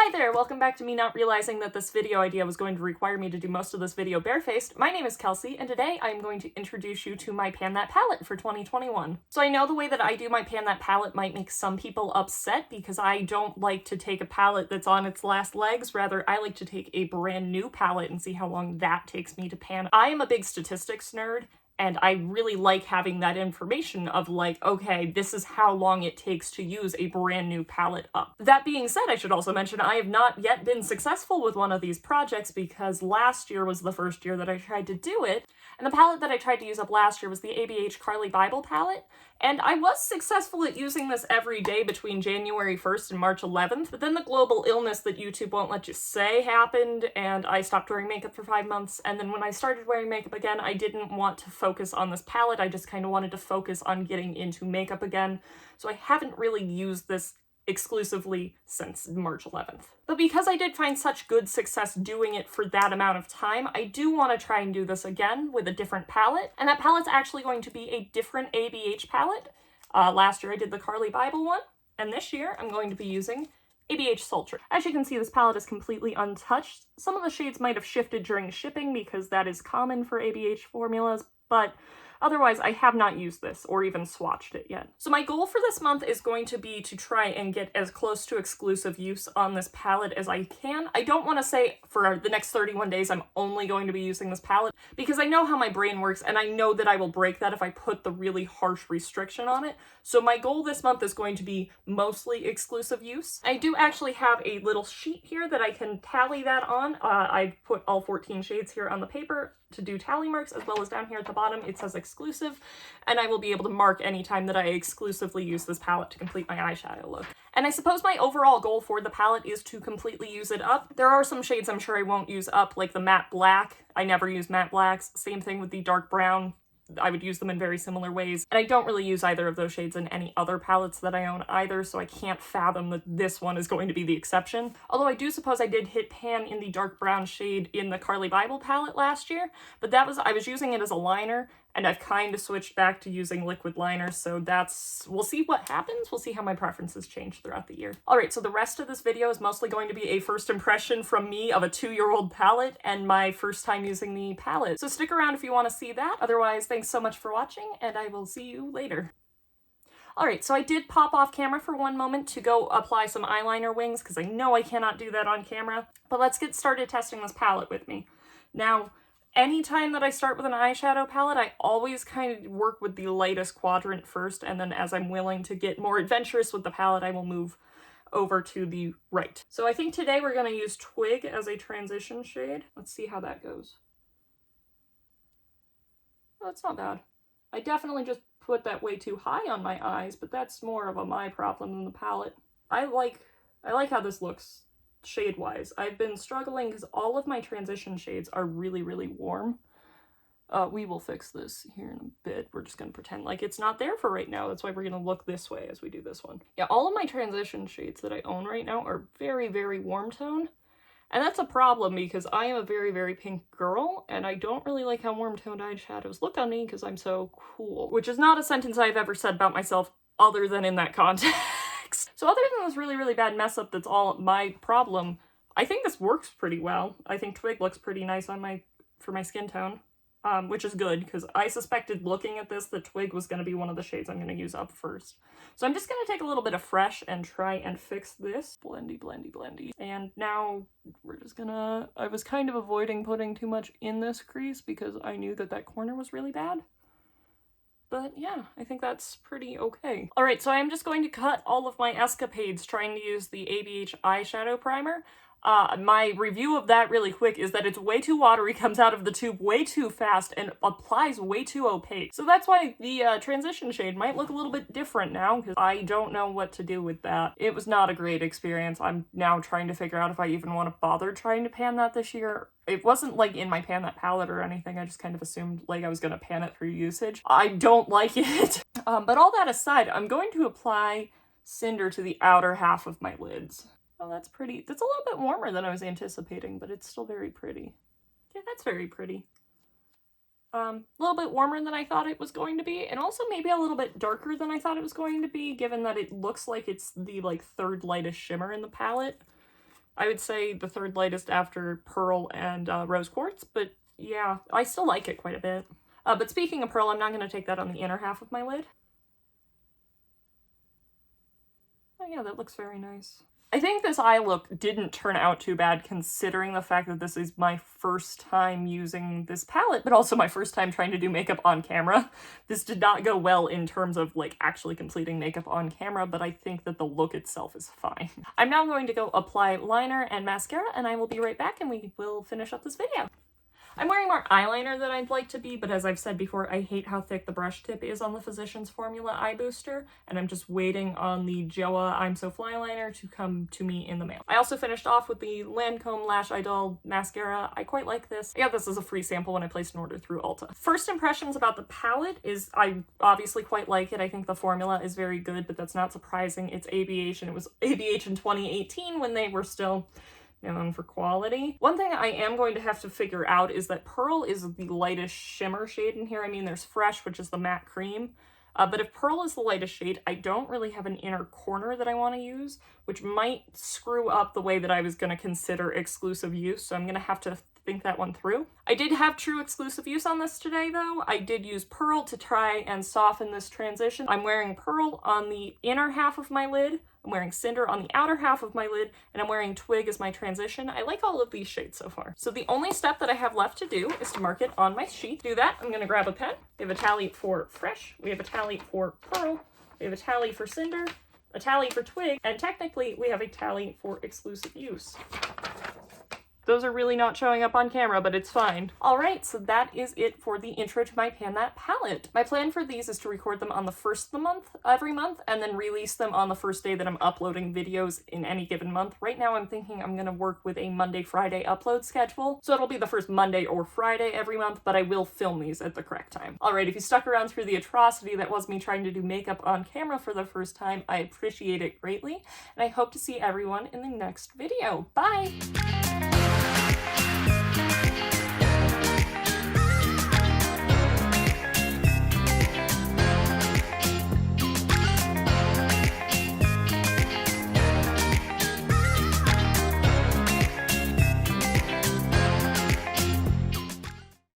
Hi there, welcome back to me not realizing that this video idea was going to require me to do most of this video barefaced. My name is Kelsey, and today I'm going to introduce you to my Pan That palette for 2021. So I know the way that I do my Pan That palette might make some people upset because I don't like to take a palette that's on its last legs. Rather, I like to take a brand new palette and see how long that takes me to pan. I am a big statistics nerd, and I really like having that information of like, okay, this is how long it takes to use a brand new palette up. That being said, I should also mention I have not yet been successful with one of these projects because last year was the first year that I tried to do it. And the palette that I tried to use up last year was the ABH Carly Bible palette. And I was successful at using this every day between January 1st and March 11th, but then the global illness that YouTube won't let you say happened, and I stopped wearing makeup for 5 months, and then when I started wearing makeup again, I didn't want to focus on this palette, I just kind of wanted to focus on getting into makeup again, so I haven't really used this exclusively since March 11th. But because I did find such good success doing it for that amount of time, I do want to try and do this again with a different palette, and that palette's actually going to be a different ABH palette. Last year I did the Carly Bible one, and this year I'm going to be using ABH Sultry. As you can see, this palette is completely untouched. Some of the shades might have shifted during shipping because that is common for ABH formulas, but otherwise, I have not used this or even swatched it yet. So my goal for this month is going to be to try and get as close to exclusive use on this palette as I can. I don't want to say for the next 31 days I'm only going to be using this palette because I know how my brain works and I know that I will break that if I put the really harsh restriction on it. So my goal this month is going to be mostly exclusive use. I do actually have a little sheet here that I can tally that on. I've put all 14 shades here on the paper to do tally marks, as well as down here at the bottom it says exclusive, and I will be able to mark any time that I exclusively use this palette to complete my eyeshadow look. And I suppose my overall goal for the palette is to completely use it up. There are some shades I'm sure I won't use up, like the matte black. I never use matte blacks. Same thing with the dark brown. I would use them in very similar ways. And I don't really use either of those shades in any other palettes that I own either, so I can't fathom that this one is going to be the exception. Although I do suppose I did hit pan in the dark brown shade in the Carly Bible palette last year, but I was using it as a liner, and I've kind of switched back to using liquid liners, so we'll see what happens. We'll see how my preferences change throughout the year. Alright, so the rest of this video is mostly going to be a first impression from me of a 2-year-old palette and my first time using the palette. So stick around if you want to see that. Otherwise, thanks so much for watching, and I will see you later. Alright, so I did pop off camera for one moment to go apply some eyeliner wings, because I know I cannot do that on camera. But let's get started testing this palette with me. Now, anytime that I start with an eyeshadow palette, I always kind of work with the lightest quadrant first, and then as I'm willing to get more adventurous with the palette, I will move over to the right. So I think today we're going to use Twig as a transition shade. Let's see how that goes. Oh, that's not bad. I definitely just put that way too high on my eyes, but that's more of a my problem than the palette. I like how this looks shade-wise. I've been struggling because all of my transition shades are really, really warm. We will fix this here in a bit. We're just going to pretend like it's not there for right now. That's why we're going to look this way as we do this one. Yeah, all of my transition shades that I own right now are very, very warm tone. And that's a problem because I am a very, very pink girl, and I don't really like how warm-toned eyeshadows look on me because I'm so cool. Which is not a sentence I've ever said about myself other than in that context. So other than this really, really bad mess up that's all my problem, I think this works pretty well. I think Twig looks pretty nice on for my skin tone, which is good because I suspected looking at this that Twig was going to be one of the shades I'm going to use up first. So I'm just going to take a little bit of Fresh and try and fix this. Blendy, blendy, blendy. And now we're just gonna... I was kind of avoiding putting too much in this crease because I knew that that corner was really bad. But yeah, I think that's pretty okay. Alright, so I'm just going to cut all of my escapades trying to use the ABH eyeshadow primer. My review of that really quick is that it's way too watery, comes out of the tube way too fast, and applies way too opaque. So that's why the transition shade might look a little bit different now, because I don't know what to do with that. It was not a great experience. I'm now trying to figure out if I even want to bother trying to pan that this year. It wasn't like in my Pan That palette or anything. I just kind of assumed like I was going to pan it through usage. I don't like it. But all that aside, I'm going to apply Cinder to the outer half of my lids. Oh, that's pretty. That's a little bit warmer than I was anticipating, but it's still very pretty. Yeah, that's very pretty. A little bit warmer than I thought it was going to be, and also maybe a little bit darker than I thought it was going to be, given that it looks like it's the, like, third lightest shimmer in the palette. I would say the third lightest after Pearl and Rose Quartz, but yeah, I still like it quite a bit. But speaking of Pearl, I'm not going to take that on the inner half of my lid. Oh yeah, that looks very nice. I think this eye look didn't turn out too bad considering the fact that this is my first time using this palette, but also my first time trying to do makeup on camera. This did not go well in terms of like actually completing makeup on camera, but I think that the look itself is fine. I'm now going to go apply liner and mascara, and I will be right back and we will finish up this video. I'm wearing more eyeliner than I'd like to be, but as I've said before, I hate how thick the brush tip is on the Physicians Formula Eye Booster, and I'm just waiting on the JOA I'm So Fly liner to come to me in the mail. I also finished off with the Lancome Lash Idol mascara. I quite like this. I got this as a free sample when I placed an order through Ulta. First impressions about the palette is I obviously quite like it. I think the formula is very good, but that's not surprising. It's ABH, and it was ABH in 2018 when they were still known for quality. One thing I am going to have to figure out is that Pearl is the lightest shimmer shade in here. I mean, there's Fresh, which is the matte cream, but if Pearl is the lightest shade, I don't really have an inner corner that I want to use, which might screw up the way that I was going to consider exclusive use, so I'm going to have to think that one through. I did have true exclusive use on this today, though. I did use Pearl to try and soften this transition. I'm wearing Pearl on the inner half of my lid, I'm wearing Cinder on the outer half of my lid, and I'm wearing Twig as my transition. I like all of these shades so far. So the only step that I have left to do is to mark it on my sheet. To do that, I'm going to grab a pen. We have a tally for Fresh, we have a tally for Pearl, we have a tally for Cinder, a tally for Twig, and technically we have a tally for exclusive use. Those are really not showing up on camera, but it's fine. All right, so that is it for the intro to my Pan That palette. My plan for these is to record them on the first of the month, every month, and then release them on the first day that I'm uploading videos in any given month. Right now I'm thinking I'm gonna work with a Monday-Friday upload schedule, so it'll be the first Monday or Friday every month, but I will film these at the correct time. All right, if you stuck around through the atrocity that was me trying to do makeup on camera for the first time, I appreciate it greatly, and I hope to see everyone in the next video. Bye!